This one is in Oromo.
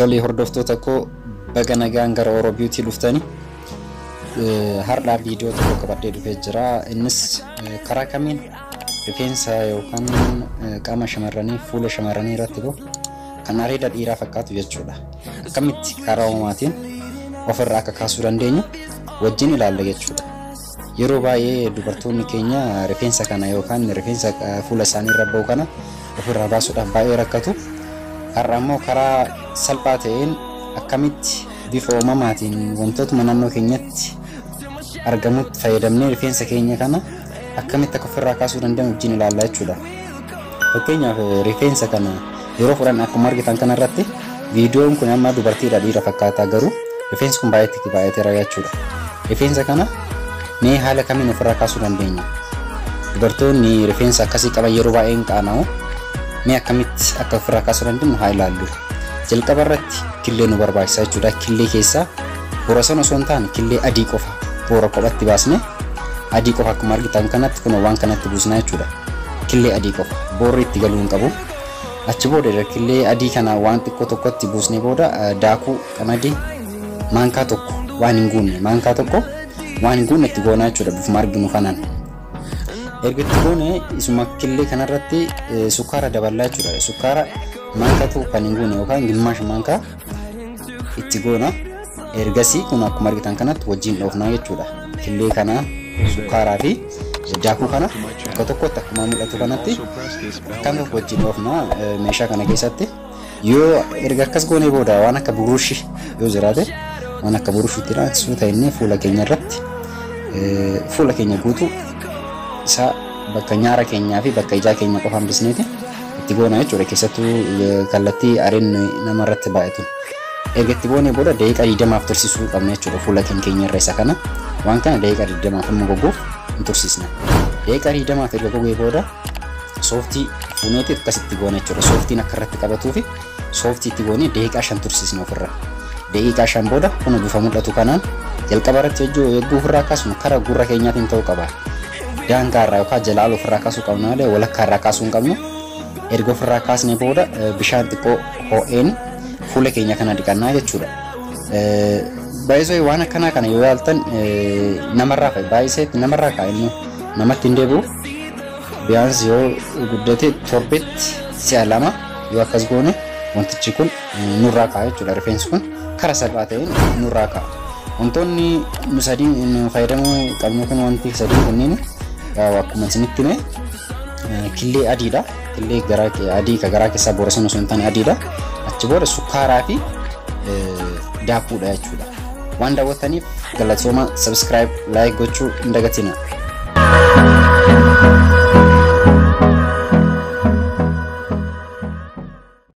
Tole hordoftoota koo baga nagaan gara Oro Beauty dhuftani. Har'a viidiyoo tokko qabadhee dhufee jira. Innis karaa kamiin rifeensa yookaan qaama shamarranii fuula shamarranii irratti kan areeda dhiiraa fakkaatu jechuudha. Akkamitti karaa uumaatiin ofirraa akka kaasuu dandeenyu wajjin ilaalla jechuudha. Yeroo baay'ee dubartoonni keenya rifeensa kana yookaan rifeensa fuula isaanii irra ba'u kana ofirraa baasuudhaaf baay'ee rakkatu. Har'a immoo karaa salphaa ta'een akkamitti bifa uumamaatiin wantoota naannoo keenyatti argamutti fayyadamnee rifeensa keenya kana akkamitti akka ofirraa kaasuu dandeenyu wajjin ilaalla jechuudha. Fakkeenyaaf rifeensa kana yeroo furan akkuma argitan kana irratti viidiyoon kun amma dubartiidha dhiira fakkaata garuu rifeensi kun baay'eeteera jechuudha. Rifeensa kana mee haala kamiin ofirraa kaasuu dandeenya? Dubartoonni rifeensa akkasii qaban yeroo baay'ee hin qaana'u. Mee akkamitti akka ofirraa kaasuu dandeenyu haa ilaallu. Jalqaba irratti killee nu barbaachisa jechuudha. Killee keessaa boorasaan osoo hin taane killee adii qofa boora qophatti baasne adii qofa akkuma argitan kanatti kun waan kanatti buusna jechuudha. Killee adii qofa boorri itti galuu hin qabu. Achi booda killee adii kana waan xiqqoo tokkotti buusnee booda daakuu qamadii maankaa tokko waan hin guunne itti goonaa jechuudha bifuma arginu kanaan. Ergitti goone isuma killee kanarratti sukkaara daballaa jechuudha. Sukkaara maankaa tokko kan hin guunne yookaan gimaash maankaa itti goona. Ergasii kun akkuma argitan kanatti wajjin dhoofnaa jechuudha. Killee kana sukkaaraa fi daakuu kana tokko tokkotti akkuma mul'atu kanatti kan tokko wajjin dhoofnaa meeshaa kana keessatti. Yoo erga akkas goonee booda waan akka buruushii yoo jiraate waan akka buruushiitti raasuu ta'inne fuula keenya irratti fuula keenya guutuu isa bakka nyaara keenyaa fi bakka ijaa keenya qofa hambisneeti itti goona jechuudha. Keessattuu kallattii areen nama irratti baay'atu. Erga itti goonee booda daqiiqaa 20 tursiisuu qabna jechuudha fuula keenya irra isa kana. Waan kana daqiiqaa 20 amma goguuf hin tursiisna. Daqiiqaa 20 erga gogee booda sooftii fuuneeti akkasitti goona jechuudha. Sooftiin akka irratti qabatuu fi sooftii itti goonee daqiiqaa 5 tursiisna ofirra. Daqiiqaa 5 booda kun bifa mul'atu kanaan jalqaba irratti eeguu ofirraa kaasnu karaa gurra keenyaatiin ta'uu qaba. Daangaarraa yookaan jalaa ofirraa kaasuu qabna malee walakkaarraa kaasuu hin qabnu. Erga ofirraa kaasnee booda bishaan xiqqoo ho'een fuula keenya kana dhiqannaa jechuudha. Baay'isoo waan akkanaa kana yoo yaaltan namarraa fa'i baay'iseetti namarraa kaa'innu namatti hin deebi'u. Biyyaansi yoo guddate torbetti si'a 2 yoo akkas goone wantichi kun nurraa kaa'a jechuudha. Rifeensi kun karaa salphaa ta'een nurraa kaa'a. Wantoonni nu sadiin fayyadamuu qabnu kun wanti sadiin kunniin akkuma isinitti hime killee adiidha. Killee adii ka garaa keessaa boorasaan osoo hin taane adiidha. Achi booda sukkaaraa fi daakuudha jechuudha. Waan daawwattaniif galatooma subscribe like gochuu hin dagatina.